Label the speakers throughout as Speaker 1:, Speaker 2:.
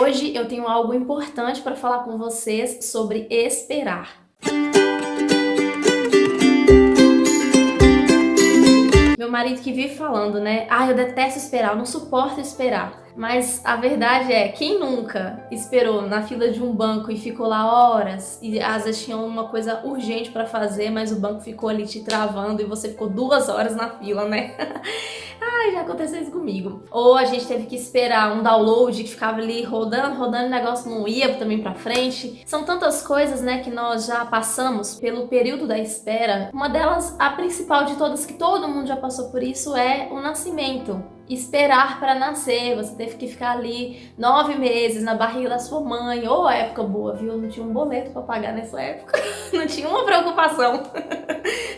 Speaker 1: Hoje eu tenho algo importante para falar com vocês sobre esperar. Meu marido que vive falando, né? Eu detesto esperar, eu não suporto esperar. Mas a verdade é, quem nunca esperou na fila de um banco e ficou lá horas e às vezes tinha uma coisa urgente para fazer, mas o banco ficou ali te travando e você ficou 2 horas na fila, né? Já aconteceu isso comigo. Ou a gente teve que esperar um download que ficava ali rodando, o negócio não ia também pra frente. São tantas coisas, né, que nós já passamos pelo período da espera. Uma delas, a principal de todas, que todo mundo já passou por isso, é o nascimento. Esperar para nascer, você teve que ficar ali 9 meses na barriga da sua mãe. Ô, época boa, viu? Não tinha um boleto para pagar nessa época. Não tinha uma preocupação.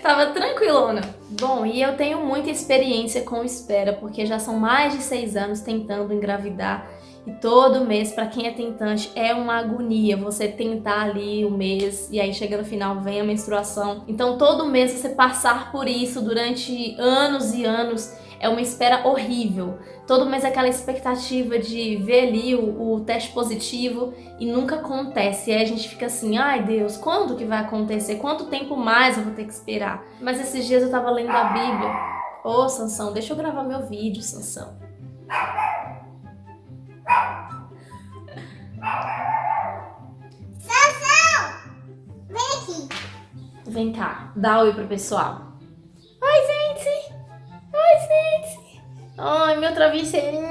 Speaker 1: Tava tranquilona. Bom, e eu tenho muita experiência com espera, porque já são mais de 6 anos tentando engravidar. E todo mês, para quem é tentante, é uma agonia você tentar ali o mês e aí chega no final, vem a menstruação. Então todo mês você passar por isso durante anos e anos é uma espera horrível. Todo mês é aquela expectativa de ver ali o teste positivo e nunca acontece. E aí a gente fica assim, ai Deus, quando que vai acontecer? Quanto tempo mais eu vou ter que esperar? Mas esses dias eu tava lendo a Bíblia. Ô, Sansão, deixa eu gravar meu vídeo, Sansão.
Speaker 2: Sansão! Vem aqui.
Speaker 1: Vem cá, dá oi pro pessoal. Oi, gente! Oi, gente! Ai, meu travesseirinho!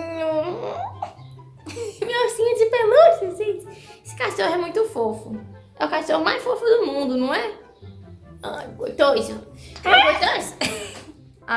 Speaker 1: Meu ursinho de pelúcia, gente! Esse cachorro é muito fofo. É o cachorro mais fofo do mundo, não é? Ai, gostoso! Ai, gostoso!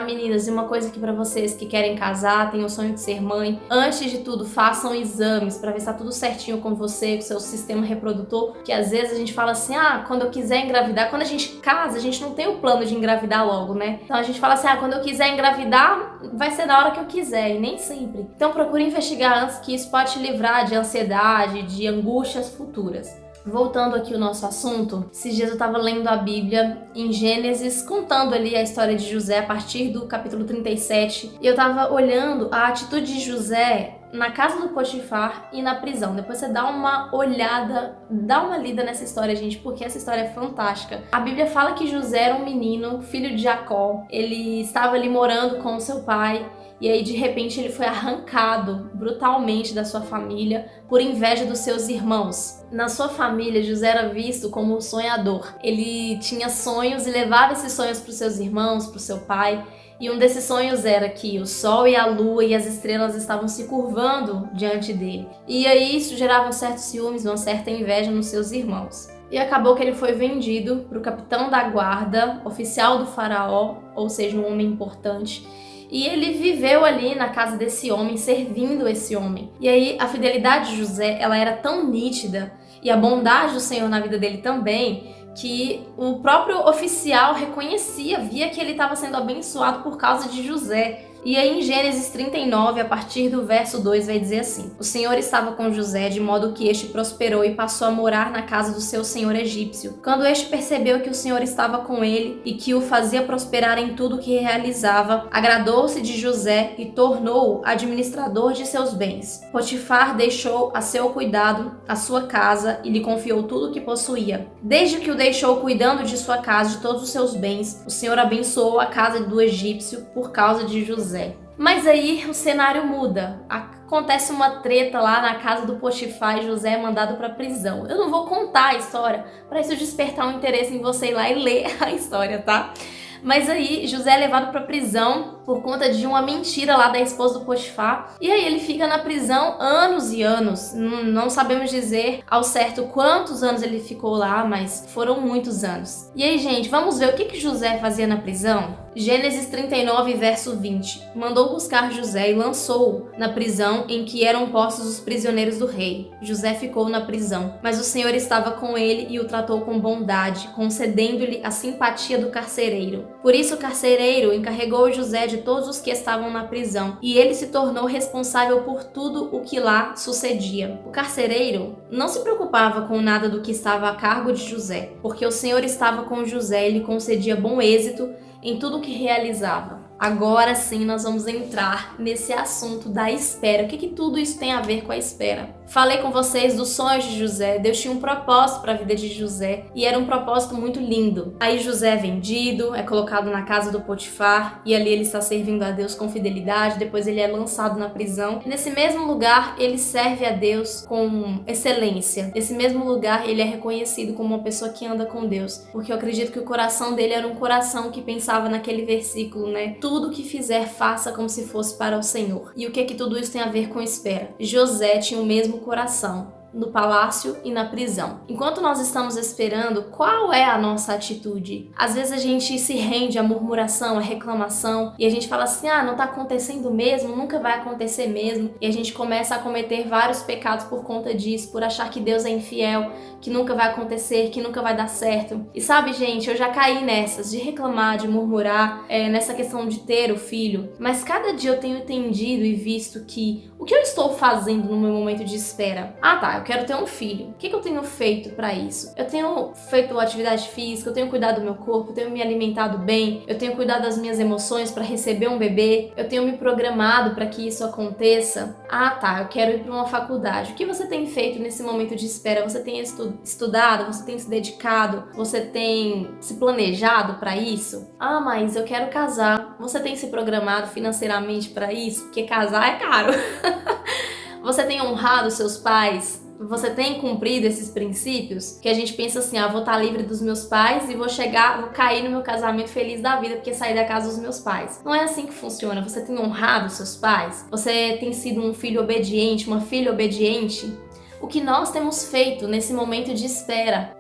Speaker 1: Meninas, e uma coisa aqui pra vocês que querem casar, têm o sonho de ser mãe, antes de tudo, façam exames pra ver se tá tudo certinho com você, com o seu sistema reprodutor, que às vezes a gente fala assim, quando eu quiser engravidar, quando a gente casa, a gente não tem o plano de engravidar logo, né? Então a gente fala assim, quando eu quiser engravidar, vai ser na hora que eu quiser, e nem sempre. Então procure investigar antes, que isso pode te livrar de ansiedade, de angústias futuras. Voltando aqui ao nosso assunto, esses dias eu tava lendo a Bíblia em Gênesis, contando ali a história de José a partir do capítulo 37, e eu tava olhando a atitude de José na casa do Potifar e na prisão. Depois você dá uma olhada, dá uma lida nessa história, gente, porque essa história é fantástica. A Bíblia fala que José era um menino, filho de Jacó, ele estava ali morando com o seu pai, e aí, de repente, ele foi arrancado brutalmente da sua família por inveja dos seus irmãos. Na sua família, José era visto como um sonhador. Ele tinha sonhos e levava esses sonhos para os seus irmãos, para o seu pai. E um desses sonhos era que o sol e a lua e as estrelas estavam se curvando diante dele. E aí isso gerava um certo ciúmes, uma certa inveja nos seus irmãos. E acabou que ele foi vendido para o capitão da guarda, oficial do faraó, ou seja, um homem importante. E ele viveu ali na casa desse homem, servindo esse homem. E aí a fidelidade de José, ela era tão nítida, e a bondade do Senhor na vida dele também, que o próprio oficial reconhecia, via que ele estava sendo abençoado por causa de José. E aí em Gênesis 39, a partir do verso 2, vai dizer assim: O Senhor estava com José, de modo que este prosperou e passou a morar na casa do seu senhor egípcio. Quando este percebeu que o Senhor estava com ele e que o fazia prosperar em tudo que realizava, agradou-se de José e tornou-o administrador de seus bens. Potifar deixou a seu cuidado a sua casa e lhe confiou tudo o que possuía. Desde que o deixou cuidando de sua casa e de todos os seus bens, o Senhor abençoou a casa do egípcio por causa de José. Mas aí o cenário muda. Acontece uma treta lá na casa do Potifar e José é mandado para prisão. Eu não vou contar a história para isso despertar um interesse em você ir lá e ler a história, tá? Mas aí José é levado para prisão por conta de uma mentira lá da esposa do Potifar. E aí ele fica na prisão anos e anos. Não sabemos dizer ao certo quantos anos ele ficou lá, mas foram muitos anos. E aí, gente, vamos ver o que José fazia na prisão? Gênesis 39, verso 20. Mandou buscar José e lançou-o na prisão em que eram postos os prisioneiros do rei. José ficou na prisão, mas o Senhor estava com ele e o tratou com bondade, concedendo-lhe a simpatia do carcereiro. Por isso o carcereiro encarregou José de todos os que estavam na prisão, e ele se tornou responsável por tudo o que lá sucedia. O carcereiro não se preocupava com nada do que estava a cargo de José, porque o Senhor estava com José e lhe concedia bom êxito em tudo o que realizava. Agora sim nós vamos entrar nesse assunto da espera. O que tudo isso tem a ver com a espera? Falei com vocês dos sonhos de José. Deus tinha um propósito para a vida de José e era um propósito muito lindo. Aí José é vendido, é colocado na casa do Potifar e ali ele está servindo a Deus com fidelidade. Depois ele é lançado na prisão. E nesse mesmo lugar ele serve a Deus com excelência. Nesse mesmo lugar ele é reconhecido como uma pessoa que anda com Deus, porque eu acredito que o coração dele era um coração que pensava naquele versículo, né? Tudo que fizer, faça como se fosse para o Senhor. E o que tudo isso tem a ver com espera? José tinha o mesmo coração no palácio e na prisão. Enquanto nós estamos esperando, qual é a nossa atitude? Às vezes a gente se rende à murmuração, à reclamação, e a gente fala assim, não tá acontecendo mesmo, nunca vai acontecer mesmo, e a gente começa a cometer vários pecados por conta disso, por achar que Deus é infiel, que nunca vai acontecer, que nunca vai dar certo. E sabe, gente, eu já caí nessas, de reclamar, de murmurar, nessa questão de ter o filho, mas cada dia eu tenho entendido e visto que o que eu estou fazendo no meu momento de espera? Eu quero ter um filho. O que eu tenho feito para isso? Eu tenho feito atividade física, eu tenho cuidado do meu corpo, eu tenho me alimentado bem, eu tenho cuidado das minhas emoções para receber um bebê, eu tenho me programado para que isso aconteça. Eu quero ir para uma faculdade. O que você tem feito nesse momento de espera? Você tem estudado? Você tem se dedicado? Você tem se planejado para isso? Mas eu quero casar. Você tem se programado financeiramente para isso? Porque casar é caro. Você tem honrado seus pais? Você tem cumprido esses princípios? Que a gente pensa assim, vou estar livre dos meus pais e vou cair no meu casamento feliz da vida porque saí da casa dos meus pais. Não é assim que funciona. Você tem honrado seus pais? Você tem sido um filho obediente, uma filha obediente? O que nós temos feito nesse momento de espera?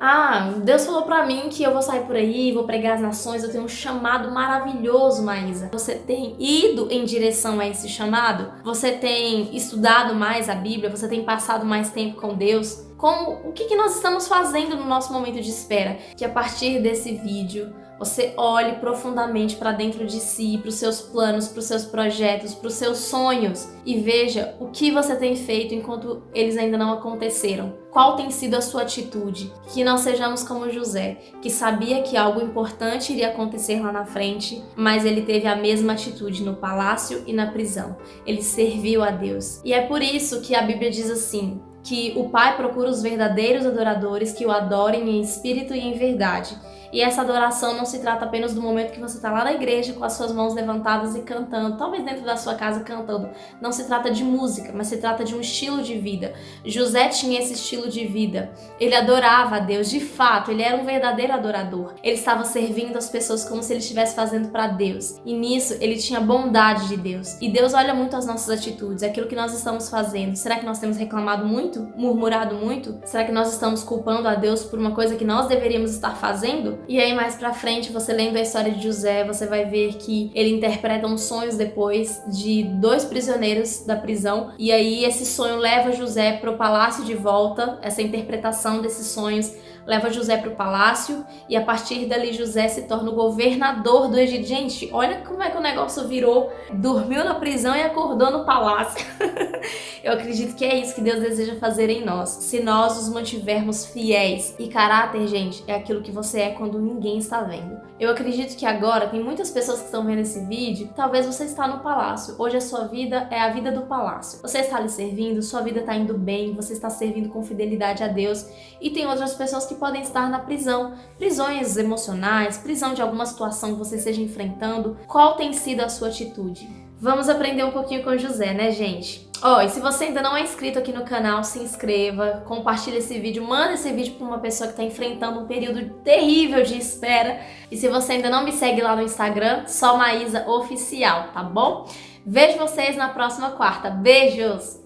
Speaker 1: Deus falou pra mim que eu vou sair por aí, vou pregar as nações, eu tenho um chamado maravilhoso, Maísa. Você tem ido em direção a esse chamado? Você tem estudado mais a Bíblia? Você tem passado mais tempo com Deus? O que nós estamos fazendo no nosso momento de espera? Que a partir desse vídeo você olhe profundamente para dentro de si, para os seus planos, para os seus projetos, para os seus sonhos e veja o que você tem feito enquanto eles ainda não aconteceram. Qual tem sido a sua atitude? Que não sejamos como José, que sabia que algo importante iria acontecer lá na frente, mas ele teve a mesma atitude no palácio e na prisão. Ele serviu a Deus. E é por isso que a Bíblia diz assim, que o Pai procura os verdadeiros adoradores que o adorem em espírito e em verdade. E essa adoração não se trata apenas do momento que você está lá na igreja com as suas mãos levantadas e cantando, talvez dentro da sua casa cantando. Não se trata de música, mas se trata de um estilo de vida. José tinha esse estilo de vida. Ele adorava a Deus, de fato, ele era um verdadeiro adorador. Ele estava servindo as pessoas como se ele estivesse fazendo para Deus. E nisso, ele tinha bondade de Deus. E Deus olha muito as nossas atitudes, aquilo que nós estamos fazendo. Será que nós temos reclamado muito? Murmurado muito? Será que nós estamos culpando a Deus por uma coisa que nós deveríamos estar fazendo? E aí mais pra frente, você lendo a história de José, você vai ver que ele interpreta uns sonhos depois de 2 prisioneiros da prisão. E aí esse sonho leva José pro palácio de volta, essa interpretação desses sonhos leva José para o palácio e a partir dali José se torna o governador do Egito. Gente, olha como é que o negócio virou. Dormiu na prisão e acordou no palácio. Eu acredito que é isso que Deus deseja fazer em nós, se nós nos mantivermos fiéis. E caráter, gente, é aquilo que você é quando ninguém está vendo. Eu acredito que agora tem muitas pessoas que estão vendo esse vídeo, talvez você está no palácio. Hoje a sua vida é a vida do palácio. Você está ali servindo, sua vida está indo bem, você está servindo com fidelidade a Deus. E tem outras pessoas que podem estar na prisão. Prisões emocionais, prisão de alguma situação que você esteja enfrentando. Qual tem sido a sua atitude? Vamos aprender um pouquinho com José, né, gente? E se você ainda não é inscrito aqui no canal, se inscreva, compartilhe esse vídeo, manda esse vídeo para uma pessoa que está enfrentando um período terrível de espera. E se você ainda não me segue lá no Instagram, só Maísa Oficial, tá bom? Vejo vocês na próxima quarta. Beijos!